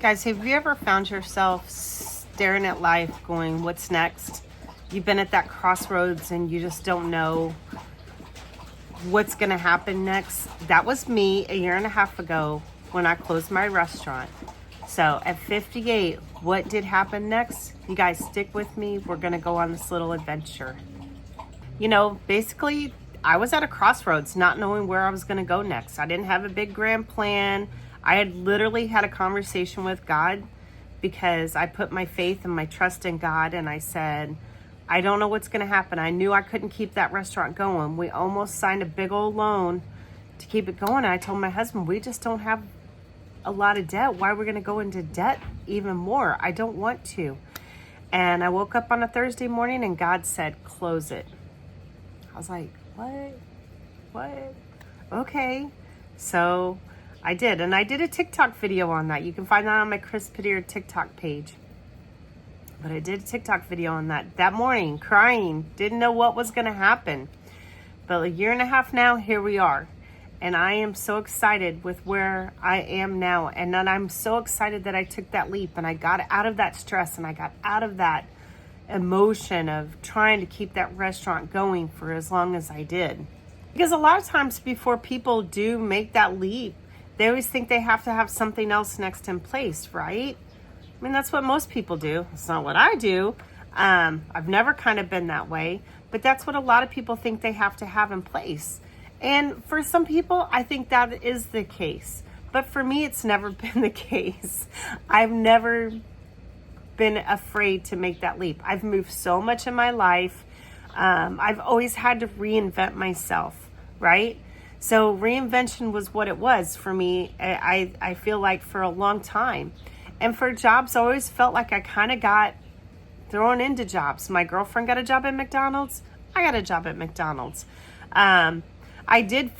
Guys, have you ever found yourself staring at life going, what's next? You've been at that crossroads and you just don't know what's going to happen next. That was me a year and a half ago when I closed my restaurant. So at 58, what did happen next? You guys stick with me. We're going to go on this little adventure. You know, basically, I was at a crossroads, not knowing where I was going to go next. I didn't have a big grand plan. I had literally had a conversation with God because I put my faith and my trust in God, and I said, I don't know what's going to happen. I knew I couldn't keep that restaurant going. We almost signed a big old loan to keep it going. And I told my husband, we just don't have a lot of debt. Why are we going to go into debt even more? I don't want to. And I woke up on a Thursday morning and God said, close it. I was like, what? Okay. So I did. And I did a TikTok video on that. You can find that on my Kris TikTok page. But I did a TikTok video on that morning, crying, didn't know what was going to happen. But a year and a half now, here we are. And I am so excited with where I am now. And then I'm so excited that I took that leap and I got out of that stress and I got out of that emotion of trying to keep that restaurant going for as long as I did. Because a lot of times before people do make that leap, they always think they have to have something else next in place, right? I mean, that's what most people do. It's not what I do. I've never kind of been that way, but that's what a lot of people think they have to have in place. And for some people, I think that is the case. But for me, it's never been the case. I've never been afraid to make that leap. I've moved so much in my life. I've always had to reinvent myself, right? So reinvention was what it was for me. I feel like for a long time. And for jobs, I always felt like I kind of got thrown into jobs. My girlfriend got a job at McDonald's. I got a job at McDonald's. I did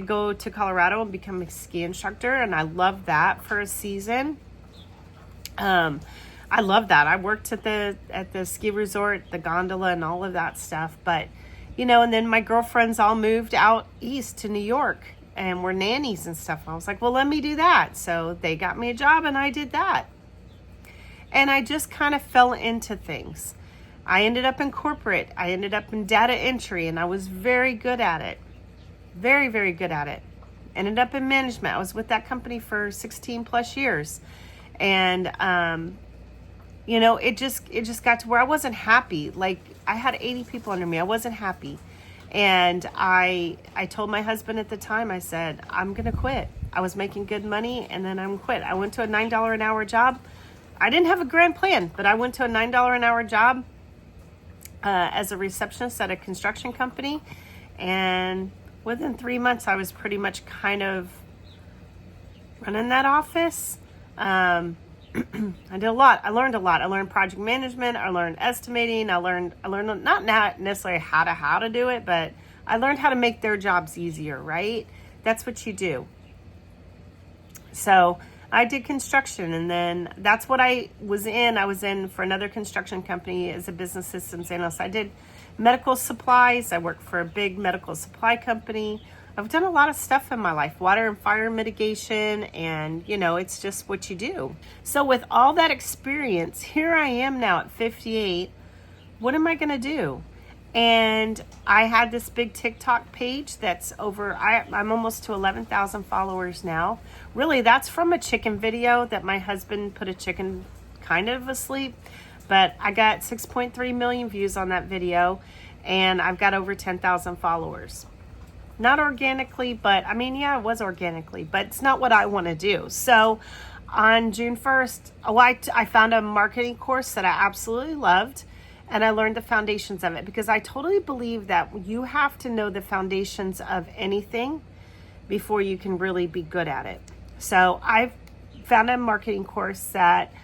go to Colorado and become a ski instructor, and I loved that for a season. I love that. I worked at the ski resort, the gondola, and all of that stuff. But, and then my girlfriends all moved out east to New York and were nannies and stuff. I was like, well, let me do that. So they got me a job and I did that. And I just kind of fell into things. I ended up in corporate. I ended up in data entry, and I was very good at it. Very, very good at it. Ended up in management. I was with that company for 16 plus years. And, it just got to where I wasn't happy. Like, I had 80 people under me. I wasn't happy. And I told my husband at the time, I said, I'm going to quit. I was making good money, and then I'm going to quit. I went to a $9 an hour job. I didn't have a grand plan, but I went to a $9 an hour job as a receptionist at a construction company. And within 3 months, I was pretty much kind of running that office. I did a lot. I learned a lot. I learned project management. I learned estimating. I learned not necessarily how to do it, but I learned how to make their jobs easier, right? That's what you do. So I did construction, and then that's what I was in. I was in for another construction company as a business systems analyst. I did medical supplies. I worked for a big medical supply company. I've done a lot of stuff in my life, water and fire mitigation, and, it's just what you do. So with all that experience, here I am now at 58. What am I going to do? And I had this big TikTok page that's I'm almost to 11,000 followers now. Really, that's from a chicken video that my husband put a chicken kind of asleep. But I got 6.3 million views on that video, and I've got over 10,000 followers. Not organically, but it was organically, but it's not what I want to do. So on June 1st, I found a marketing course that I absolutely loved, and I learned the foundations of it because I totally believe that you have to know the foundations of anything before you can really be good at it. So I found a marketing course that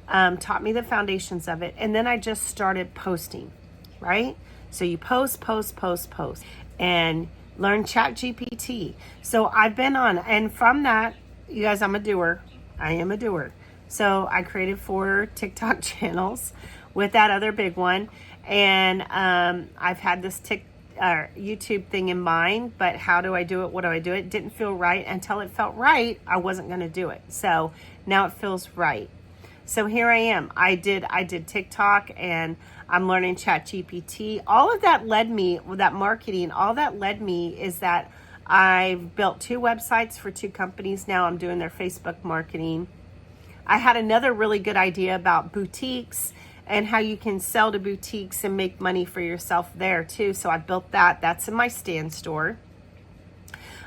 taught me the foundations of it, and then I just started posting, right? So you post, and learn ChatGPT. So I've been on, and from that, you guys, I'm a doer. I am a doer. So I created 4 TikTok channels with that other big one. And I've had this YouTube thing in mind, but how do I do it? What do I do? It didn't feel right. Until it felt right, I wasn't going to do it. So now it feels right. So here I am. I did TikTok, and I'm learning ChatGPT. All of that led me, that marketing, all that led me is that I've built 2 websites for 2 companies now. I'm doing their Facebook marketing. I had another really good idea about boutiques and how you can sell to boutiques and make money for yourself there too. So I built that. That's in my stand store.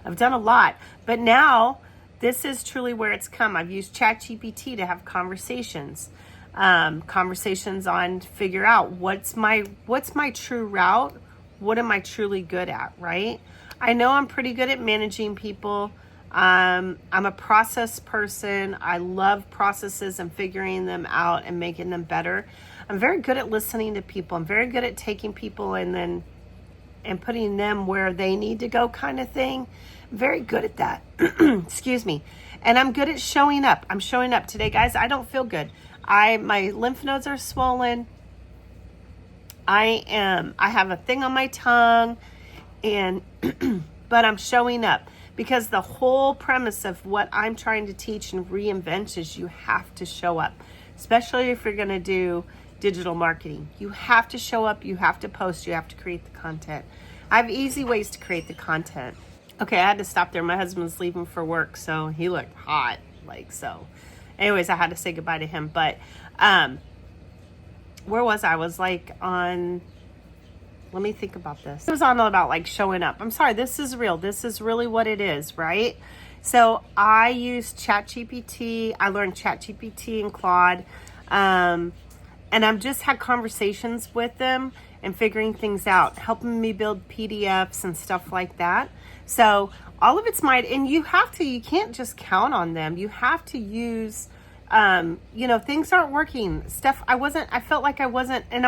I've done a lot, but now this is truly where it's come. I've used ChatGPT to have conversations on figure out what's my true route. What am I truly good at, right? I know I'm pretty good at managing people. I'm a process person. I love processes and figuring them out and making them better. I'm very good at listening to people. I'm very good at taking people and putting them where they need to go, kind of thing. I'm very good at that. Excuse me. And I'm good at showing up. I'm showing up today, guys. I don't feel good. My lymph nodes are swollen. I have a thing on my tongue, and but I'm showing up. Because the whole premise of what I'm trying to teach and reinvent is you have to show up, especially if you're going to do digital marketing. You have to show up, you have to post, you have to create the content. I have easy ways to create the content. Okay, I had to stop there. My husband's leaving for work, so he looked hot. So. Anyways, I had to say goodbye to him. But where was I? I was on... Let me think about this. It was on about showing up. I'm sorry, this is real. This is really what it is, right? So I used ChatGPT. I learned ChatGPT and Claude. And I've just had conversations with them and figuring things out, helping me build PDFs and stuff like that. So all of it's mine. And you can't just count on them. You have to use, things aren't working. I felt like I wasn't, and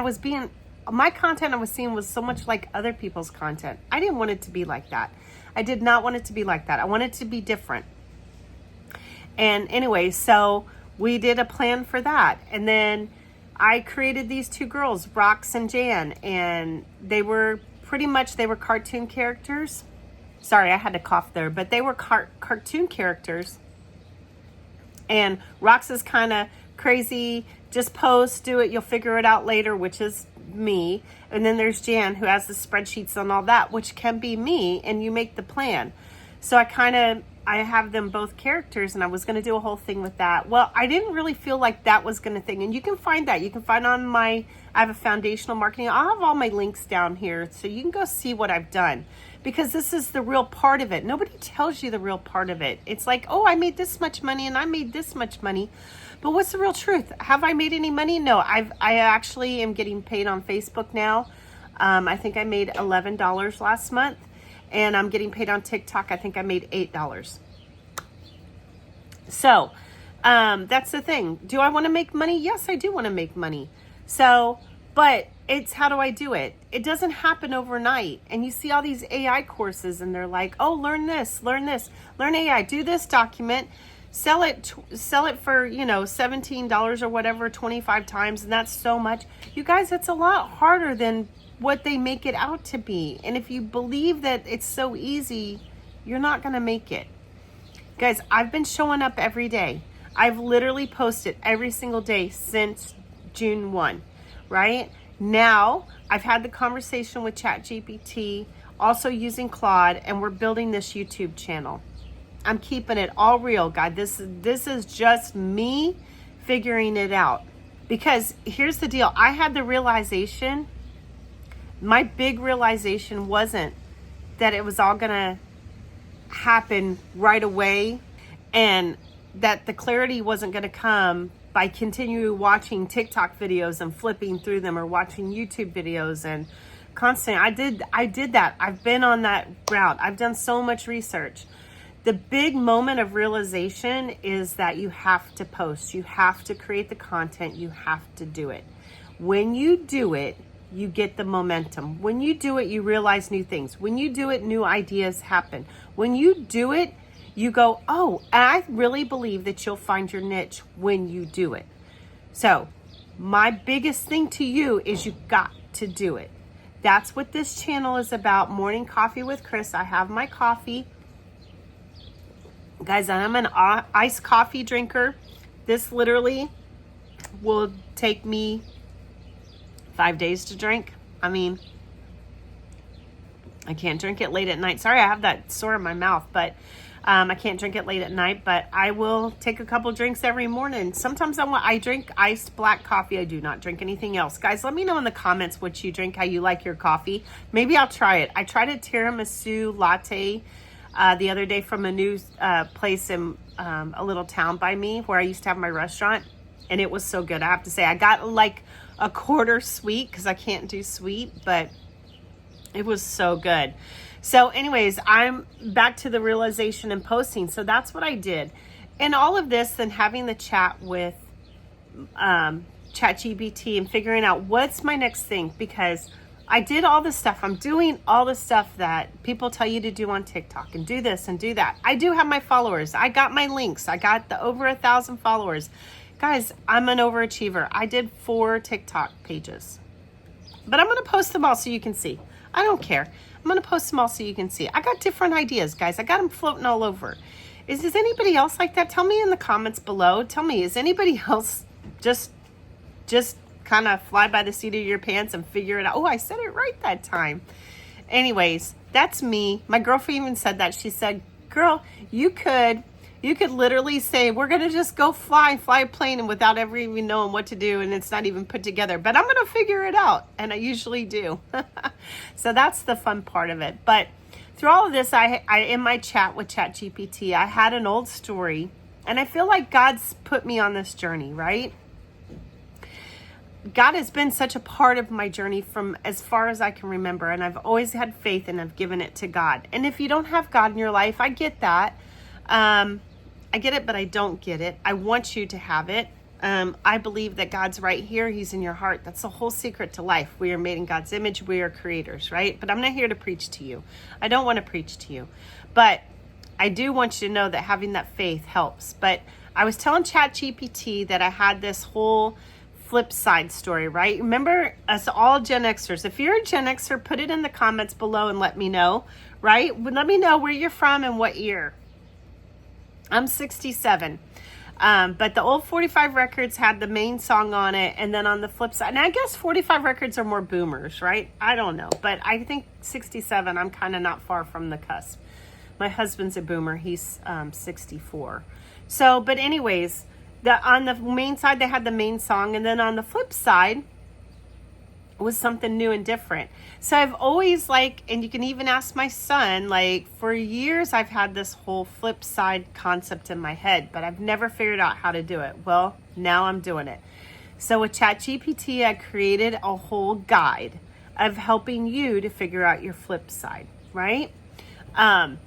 my content I was seeing was so much like other people's content. I didn't want it to be like that. I did not want it to be like that. I wanted it to be different. And anyway, so we did a plan for that. And then I created these 2 girls, Rox and Jan, and they were cartoon characters. Sorry, I had to cough there, but they were cartoon characters. And Rox is kind of crazy, just post, do it, you'll figure it out later, which is me. And then there's Jan, who has the spreadsheets and all that, which can be me, and you make the plan. So I have them both characters, and I was going to do a whole thing with that. Well, I didn't really feel like that was going to thing. And you can find that. You can find I have a foundational marketing. I'll have all my links down here, so you can go see what I've done. Because this is the real part of it. Nobody tells you the real part of it. It's like, oh, I made this much money, and I made this much money. But what's the real truth? Have I made any money? No, I actually am getting paid on Facebook now. I think I made $11 last month, and I'm getting paid on TikTok. I think I made $8. So that's the thing. Do I want to make money? Yes, I do want to make money. So, but it's how do I do it? It doesn't happen overnight. And you see all these AI courses, and they're like, oh, learn this, learn AI, do this document. Sell it for, $17 or whatever, 25 times. And that's so much. You guys, it's a lot harder than what they make it out to be. And if you believe that it's so easy, you're not going to make it. Guys, I've been showing up every day. I've literally posted every single day since June 1, right? Now, I've had the conversation with ChatGPT, also using Claude, and we're building this YouTube channel. I'm keeping it all real, God. This is just me figuring it out. Because here's the deal. I had the realization, my big realization wasn't that it was all going to happen right away, and that the clarity wasn't going to come by continuing watching TikTok videos and flipping through them, or watching YouTube videos and constantly. I did that. I've been on that route. I've done so much research. The big moment of realization is that you have to post. You have to create the content. You have to do it. When you do it, you get the momentum. When you do it, you realize new things. When you do it, new ideas happen. When you do it, you go, oh, I really believe that you'll find your niche when you do it. So my biggest thing to you is you got to do it. That's what this channel is about. Morning coffee with Kris. I have my coffee. Guys, I'm an iced coffee drinker. This literally will take me 5 days to drink. I mean, I can't drink it late at night. Sorry, I have that sore in my mouth, but I can't drink it late at night, but I will take a couple drinks every morning. Sometimes I drink iced black coffee. I do not drink anything else. Guys, let me know in the comments what you drink, how you like your coffee. Maybe I'll try it. I tried a tiramisu latte the other day from a new place in a little town by me where I used to have my restaurant, and it was so good. I have to say, I got like a quarter sweet because I can't do sweet, but it was so good. So anyways, I'm back to the realization and posting. So that's what I did. And all of this, then having the chat with ChatGPT and figuring out what's my next thing, because I did all the stuff. I'm doing all the stuff that people tell you to do on TikTok and do this and do that. I do have my followers. I got my links. I got the over 1,000 followers. Guys, I'm an overachiever. I did 4 TikTok pages, but I'm going to post them all so you can see. I don't care. I'm going to post them all so you can see. I got different ideas, guys. I got them floating all over. Is anybody else like that? Tell me in the comments below. Tell me, is anybody else just kind of fly by the seat of your pants and figure it out? Oh, I said it right that time. Anyways, that's me. My girlfriend even said that. She said, girl, you could literally say, we're going to just go fly a plane and without ever even knowing what to do, and it's not even put together, but I'm going to figure it out. And I usually do. So that's the fun part of it. But through all of this, I in my chat with ChatGPT, I had an old story, and I feel like God's put me on this journey, right? God has been such a part of my journey from as far as I can remember, and I've always had faith and I've given it to God. And if you don't have God in your life, I get that. I get it, but I don't get it. I want you to have it. I believe that God's right here. He's in your heart. That's the whole secret to life. We are made in God's image. We are creators, right? But I'm not here to preach to you. I don't want to preach to you. But I do want you to know that having that faith helps. But I was telling ChatGPT that I had this whole Flipside story, right? Remember, us all Gen Xers. If you're a Gen Xer, put it in the comments below and let me know, right? Let me know where you're from and what year. I'm 67. But the old 45 records had the main song on it. And then on the flip side, and I guess 45 records are more boomers, right? I don't know. But I think 67, I'm kind of not far from the cusp. My husband's a boomer. He's 64. So, but anyways, on the main side, they had the main song. And then on the flip side was something new and different. So I've always and you can even ask my son, for years I've had this whole flip side concept in my head, but I've never figured out how to do it. Well, now I'm doing it. So with ChatGPT, I created a whole guide of helping you to figure out your flip side, right? And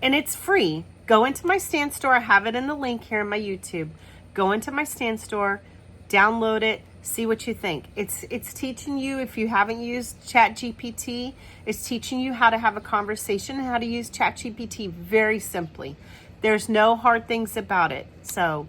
it's free. Go into my stand store. I have it in the link here in my YouTube. Go into my stand store, download it, see what you think. It's teaching you, if you haven't used ChatGPT, it's teaching you how to have a conversation and how to use ChatGPT very simply. There's no hard things about it. So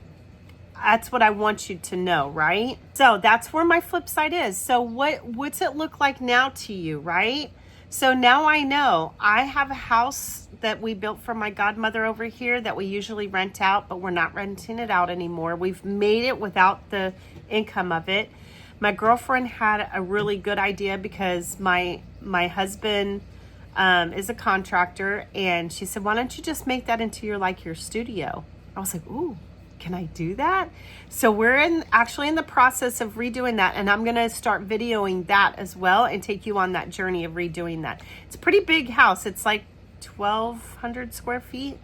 that's what I want you to know, right? So that's where my flip side is. So what's it look like now to you, right? So now I know I have a house that we built for my godmother over here that we usually rent out, but we're not renting it out anymore. We've made it without the income of it. My girlfriend had a really good idea because my husband is a contractor, and she said, why don't you just make that into your studio? I was like, ooh, can I do that? So we're actually in the process of redoing that, and I'm going to start videoing that as well and take you on that journey of redoing that. It's a pretty big house. It's like 1,200 square feet,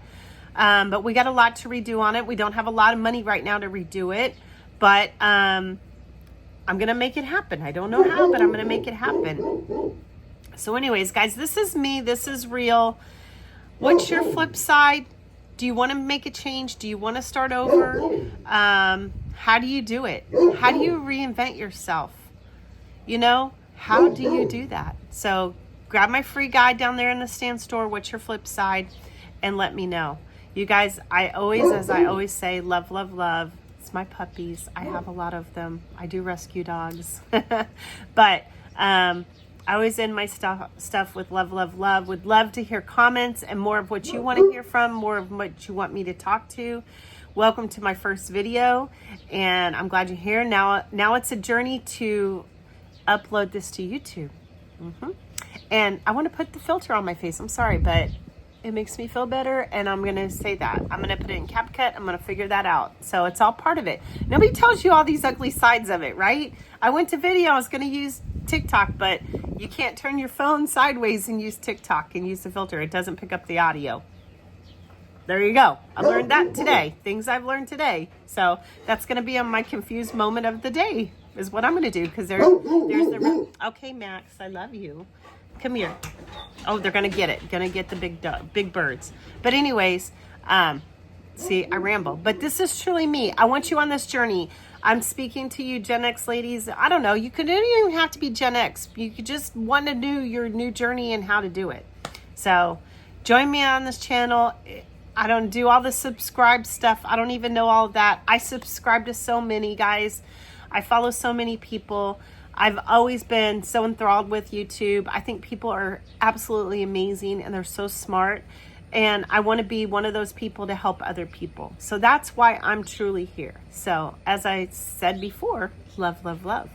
but we got a lot to redo on it. We don't have a lot of money right now to redo it, but I'm going to make it happen. I don't know how, but I'm going to make it happen. So anyways, guys, this is me. This is real. What's your flip side? Do you want to make a change? Do you want to start over? How do you do it? How do you reinvent yourself? How do you do that? So grab my free guide down there in the stand store. What's your flip side? And let me know. You guys, as I always say, love, love, love. It's my puppies. I have a lot of them. I do rescue dogs. But I always end my stuff with love, love, love. Would love to hear comments and more of what you want to hear from, more of what you want me to talk to. Welcome to my first video, and I'm glad you're here. Now it's a journey to upload this to YouTube. And I want to put the filter on my face. I'm sorry, but it makes me feel better, and I'm going to say that. I'm going to put it in CapCut. I'm going to figure that out. So it's all part of it. Nobody tells you all these ugly sides of it, right? I went to video. I was going to use TikTok, but you can't turn your phone sideways and use TikTok and use the filter. It doesn't pick up the audio. There you go. I learned that today. Things I've learned today. So that's going to be on my confused moment of the day is what I'm going to do, because there's the... Okay, Max, I love you. Come here. Oh, they're going to get it. Going to get the big birds. But anyways, see, I ramble. But this is truly me. I want you on this journey. I'm speaking to you Gen X ladies. I don't know. You don't even have to be Gen X. You could just want to do your new journey and how to do it. So join me on this channel. I don't do all the subscribe stuff. I don't even know all of that. I subscribe to so many guys. I follow so many people. I've always been so enthralled with YouTube. I think people are absolutely amazing and they're so smart. And I want to be one of those people to help other people. So that's why I'm truly here. So as I said before, love, love, love.